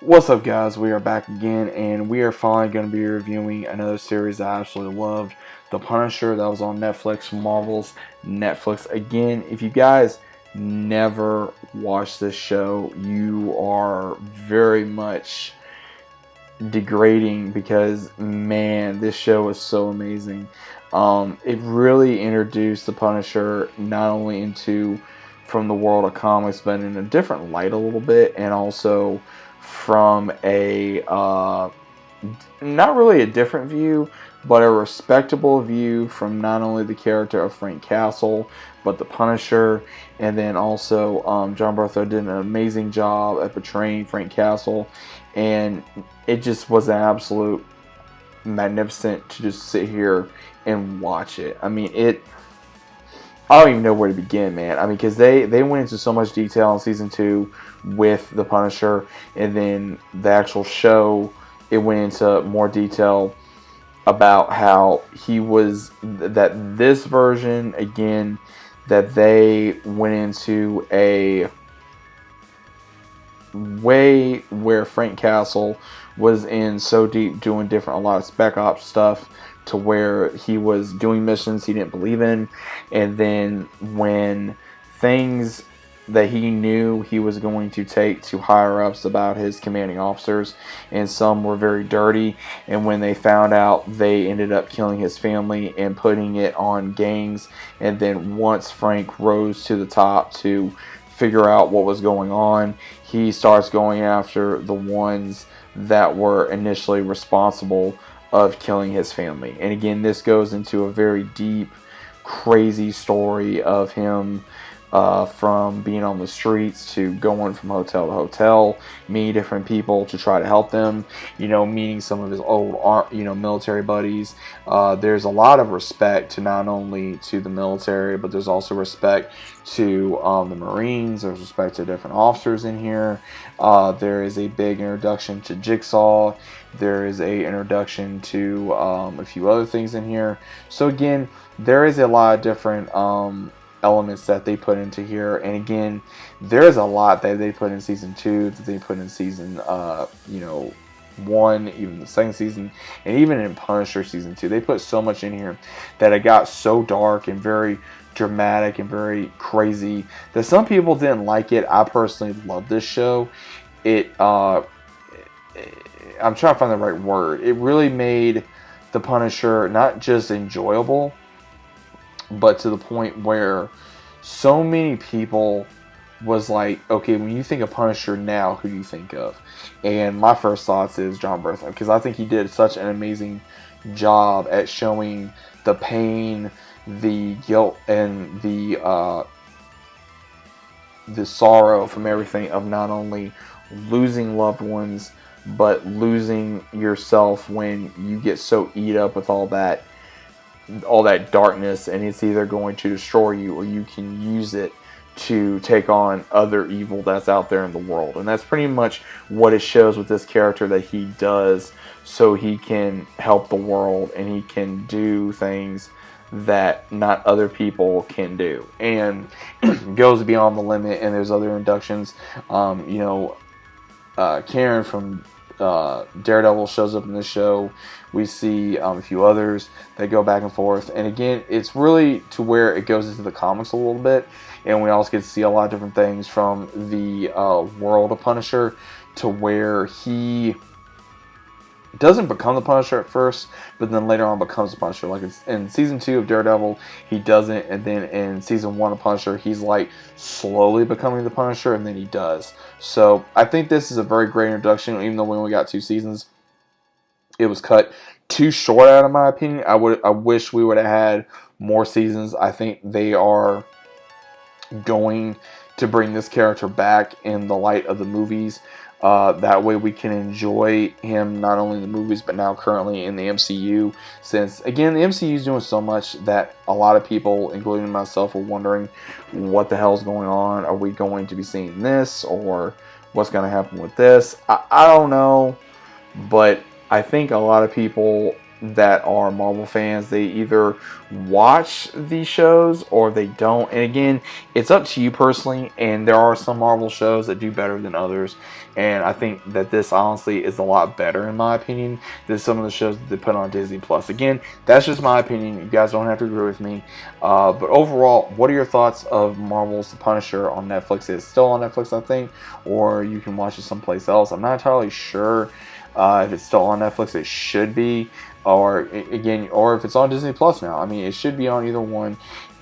What's up, guys? We are back again, and we are finally going to be reviewing another series I absolutely loved, The Punisher, that was on Netflix, Marvel's Netflix. Again, if you guys never watched this show, you are very much degrading because, man, this show is so amazing. It really introduced The Punisher not only into from the world of comics, but in a different light a little bit, and also from a not really a different view, but a respectable view from not only the character of Frank Castle, but the Punisher. And then also John Bertho did an amazing job at portraying Frank Castle, and it just was an absolute magnificent to just sit here and watch it. I mean, I don't even know where to begin, man. I mean, because they went into so much detail in season 2 with the Punisher, and then the actual show, it went into more detail about how he was, that this version, again, that they went into a way where Frank Castle was in so deep doing a lot of spec ops stuff, to where he was doing missions he didn't believe in, and then when things that he knew he was going to take to higher ups about his commanding officers, and some were very dirty, and when they found out, they ended up killing his family and putting it on gangs. And then once Frank rose to the top to figure out what was going on, he starts going after the ones that were initially responsible of killing his family. And again, this goes into a very deep, crazy story of him from being on the streets to going from hotel to hotel, meeting different people to try to help them, meeting some of his old, military buddies. There's a lot of respect to not only to the military, but there's also respect to the Marines. There's respect to different officers in here. There is a big introduction to Jigsaw. There is a introduction to a few other things in here. So again, there is a lot of different elements that they put into here, and again, there's a lot that they put in season 2 that they put in season 1, even the second season, and even in Punisher season 2. They put so much in here that it got so dark and very dramatic and very crazy that some people didn't like it. I personally love this show. I'm trying to find the right word. It really made the Punisher not just enjoyable, but to the point where so many people was like, okay, when you think of Punisher now, who do you think of? And my first thoughts is John Bertha, because I think he did such an amazing job at showing the pain, the guilt, and the sorrow from everything of not only losing loved ones, but losing yourself when you get so eat up with all that darkness, and it's either going to destroy you or you can use it to take on other evil that's out there in the world. And that's pretty much what it shows with this character, that he does so he can help the world, and he can do things that not other people can do, and goes beyond the limit. And there's other inductions. Karen from Daredevil shows up in this show. We see a few others that go back and forth, and again, it's really to where it goes into the comics a little bit, and we also get to see a lot of different things from the world of Punisher, to where he doesn't become the Punisher at first, but then later on becomes the Punisher. Like it's in season 2 of Daredevil, he doesn't, and then in season 1 of Punisher, he's like slowly becoming the Punisher, and then he does. So I think this is a very great introduction, even though we only got 2 seasons. It was cut too short, out of my opinion. I wish we would have had more seasons. I think they are going to bring this character back in the light of the movies. That way we can enjoy him not only in the movies, but now currently in the MCU. Since, again, the MCU is doing so much that a lot of people, including myself, are wondering what the hell is going on. Are we going to be seeing this, or what's going to happen with this? I don't know, but I think a lot of people that are Marvel fans, they either watch these shows or they don't. And again, it's up to you personally, and there are some Marvel shows that do better than others, and I think that this honestly is a lot better in my opinion than some of the shows that they put on Disney Plus. Again, that's just my opinion. You guys don't have to agree with me, but overall, what are your thoughts of Marvel's The Punisher on Netflix? It's still on Netflix, I think, or you can watch it someplace else. I'm not entirely sure if it's still on Netflix. It should be, or again, or if it's on Disney Plus now. I mean, it should be on either one.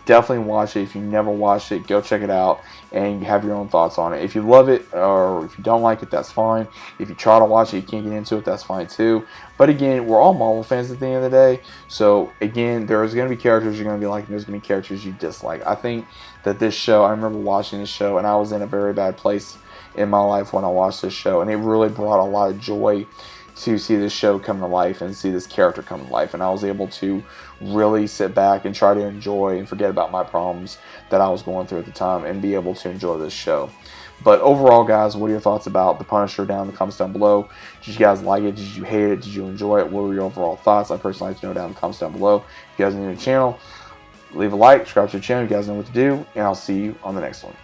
Definitely watch it. If you never watched it, go check it out and have your own thoughts on it. If you love it or if you don't like it, that's fine. If you try to watch it, you can't get into it, that's fine too. But again, we're all Marvel fans at the end of the day. So again, there's going to be characters you're going to be liking. There's going to be characters you dislike. I think that this show, I remember watching this show and I was in a very bad place in my life when I watched this show. And it really brought a lot of joy to see this show come to life and see this character come to life, and I was able to really sit back and try to enjoy and forget about my problems that I was going through at the time and be able to enjoy this show. But overall, guys, what are your thoughts about The Punisher down in the comments down below? Did you guys like it? Did you hate it? Did you enjoy it? What were your overall thoughts? I personally like to know down in the comments down below. If you guys are new to the channel, leave a like, subscribe to the channel. You guys know what to do, and I'll see you on the next one.